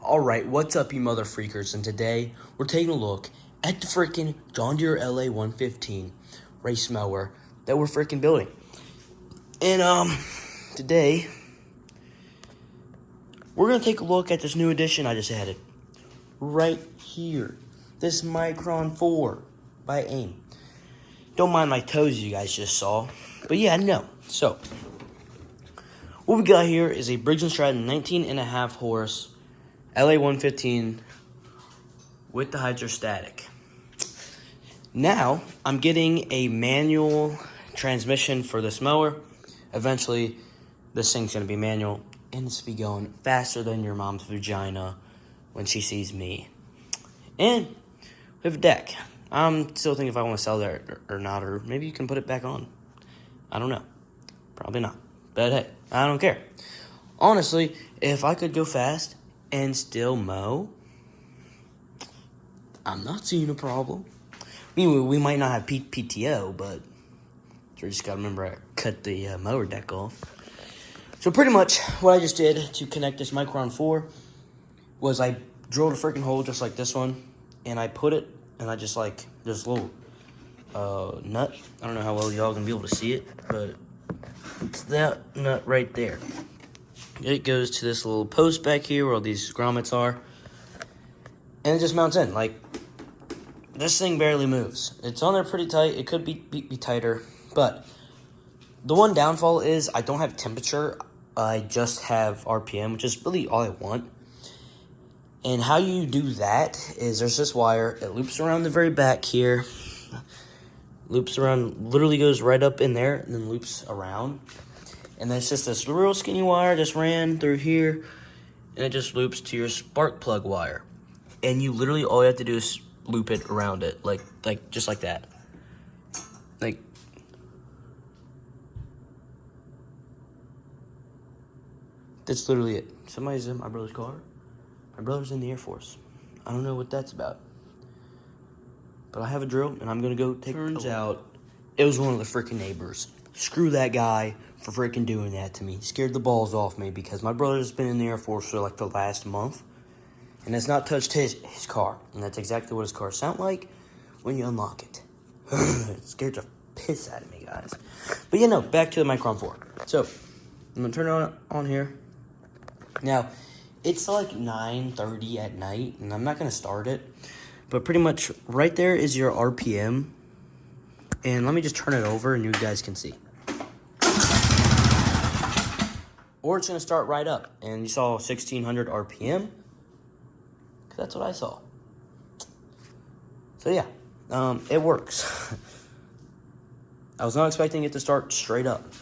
Alright, what's up you mother freakers, and today we're taking a look at the freaking John Deere LA 115 race mower that we're freaking building. And today we're gonna take a look at this new addition I just added. Right here. This Mychron 4 by AIM. Don't mind my toes you guys just saw. But yeah, no. So what we got here is a Briggs & Stratton 19.5 horse LA 115 with the hydrostatic. Now, I'm getting a manual transmission for this mower. Eventually, this thing's going to be manual, and it's going to be going faster than your mom's vagina when she sees me. And we have a deck. I'm still thinking if I want to sell that or not, or maybe you can put it back on. I don't know. Probably not. But hey, I don't care. Honestly, if I could go fast and still mow, I'm not seeing a problem. I mean, we might not have PTO, but you just gotta remember I cut the mower deck off. So pretty much what I just did to connect this Mychron 4 was I drilled a freaking hole just like this one, and I put it, and I just like this little nut. I don't know how well y'all gonna be able to see it, but it's that nut right there. It goes to this little post back here where all these grommets are, and it just mounts in. Like, this thing barely moves. It's on there pretty tight. It could be tighter, but the one downfall is I don't have temperature. I just have RPM, which is really all I want. And how you do that is there's this wire. It loops around the very back here. Loops around, literally goes right up in there, and then loops around. And then it's just this real skinny wire just ran through here, and it just loops to your spark plug wire. And you literally, all you have to do is loop it around it, like just like that. Like, that's literally it. Somebody's in my brother's car. My brother's in the Air Force. I don't know what that's about. But I have a drill, and I'm gonna go take. Turns out, it was one of the freaking neighbors. Screw that guy for freaking doing that to me. He scared the balls off me because my brother's been in the Air Force for like the last month and has not touched his car. And that's exactly what his cars sound like when you unlock it. It scared the piss out of me, guys. But yeah, no, back to the Mychron 4. So, I'm going to turn it on here. Now, it's like 9:30 at night, and I'm not going to start it. But pretty much right there is your RPM. And let me just turn it over and you guys can see. Or it's going to start right up. And you saw 1600 RPM. That's what I saw. So yeah, it works. I was not expecting it to start straight up.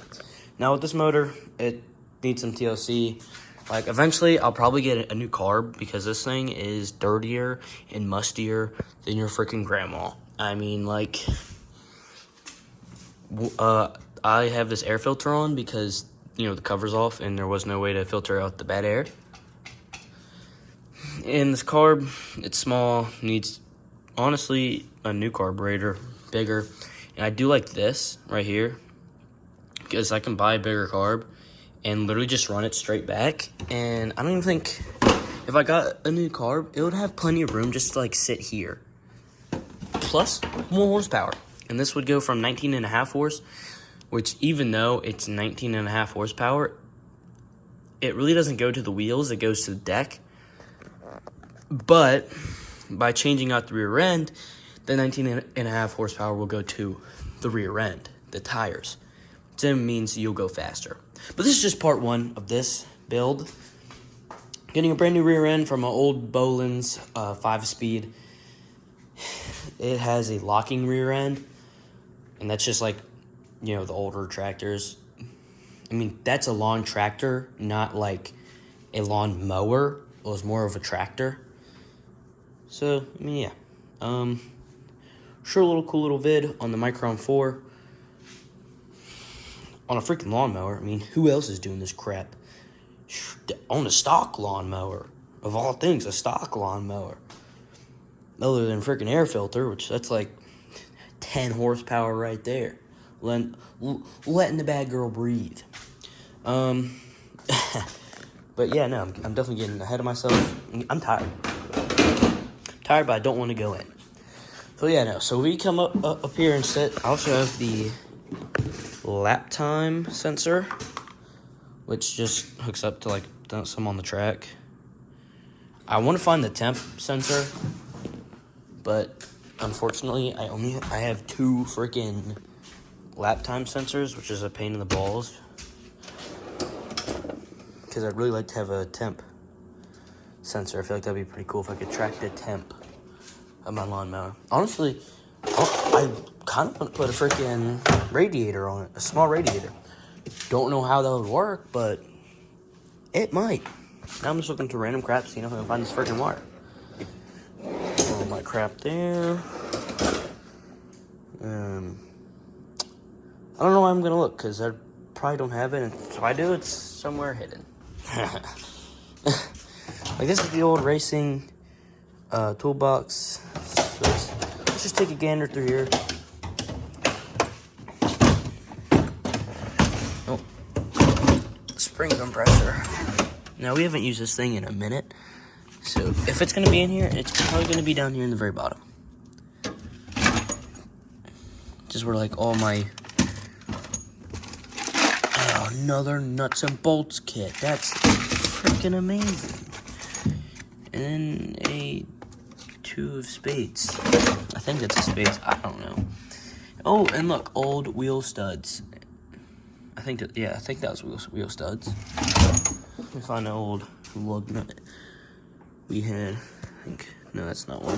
Now with this motor, it needs some TLC. Like, eventually I'll probably get a new carb because this thing is dirtier and mustier than your freaking grandma. I mean, like, I have this air filter on because, you know, the cover's off and there was no way to filter out the bad air. And this carb, it's small, needs, honestly, a new carburetor, bigger. And I do like this right here because I can buy a bigger carb and literally just run it straight back. And I don't even think, if I got a new carb, it would have plenty of room just to like sit here. Plus, more horsepower. And this would go from 19.5 horse, which even though it's 19.5 horsepower, it really doesn't go to the wheels, it goes to the deck. But by changing out the rear end, the 19.5 horsepower will go to the rear end, the tires. So it means you'll go faster. But this is just part one of this build. Getting a brand new rear end from an old Bolin's 5-speed. It has a locking rear end. And that's just like, you know, the older tractors. I mean, that's a lawn tractor, not like a lawn mower. It was more of a tractor. So, I mean, yeah. Sure, a little cool little vid on the Mychron 4. On a freaking lawnmower. I mean, who else is doing this crap? On a stock lawnmower. Of all things, a stock lawnmower. Other than freaking air filter, which that's like 10 horsepower right there. Letting the bad girl breathe. But yeah, no, I'm definitely getting ahead of myself. I'm tired. Tired, but I don't want to go in. So yeah, no. So we come up here and sit. I also have the lap time sensor, which just hooks up to like some on the track. I want to find the temp sensor, but unfortunately, I have 2 freaking lap time sensors, which is a pain in the balls. Because I'd really like to have a temp sensor. I feel like that'd be pretty cool if I could track the temp of my lawnmower. Honestly, I kind of want to put a freaking radiator on it, a small radiator. Don't know how that would work, but it might. Now I'm just looking through random crap, seeing if I can find this freaking wire. All my crap there. I don't know why I'm gonna look, because I probably don't have it, and if I do, it's somewhere hidden. Like, this is the old racing toolbox. So let's just take a gander through here. Oh, spring compressor. Now, we haven't used this thing in a minute, so if it's going to be in here, it's probably going to be down here in the very bottom. Just where, like, all my... Oh, another nuts and bolts kit. That's freaking amazing. And then a 2 of spades. I think that's a spades. I don't know. Oh, and look, old wheel studs. I think that was wheel studs. Let me find an old lug nut we had. I think, no, that's not one.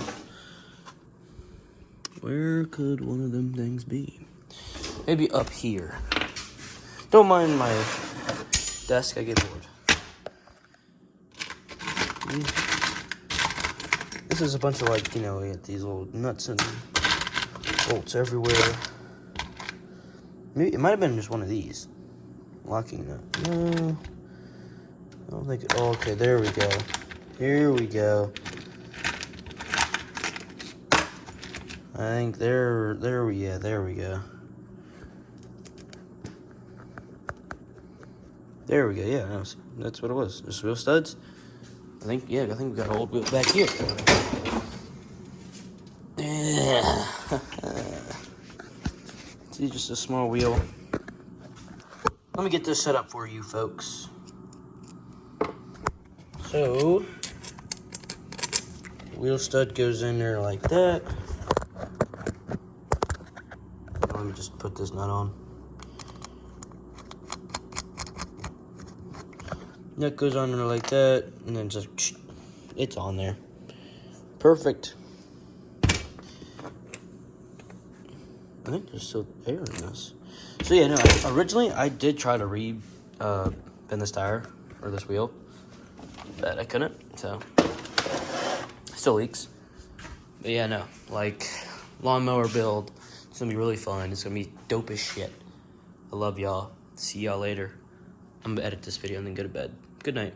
Where could one of them things be? Maybe up here. Don't mind my desk, I get bored. This is a bunch of, like, you know, we got these little nuts and bolts everywhere. Maybe it might have been just one of these. Locking nut. No. I don't think. Oh, okay, there we go. Here we go. I think there we go. There we go. Yeah, that's what it was. Just wheel studs. I think we got an old wheel back here. Yeah. See, just a small wheel. Let me get this set up for you, folks. So, wheel stud goes in there like that. Let me just put this nut on. Nut goes on there like that, and then just, it's on there. Perfect. I think there's still air in this. So yeah, no, originally I did try to bend this tire, or this wheel, but I couldn't, so it still leaks. But yeah, no, like, lawnmower build, it's gonna be really fun. It's gonna be dope as shit. I love y'all. See y'all later. I'm gonna edit this video and then go to bed. Good night.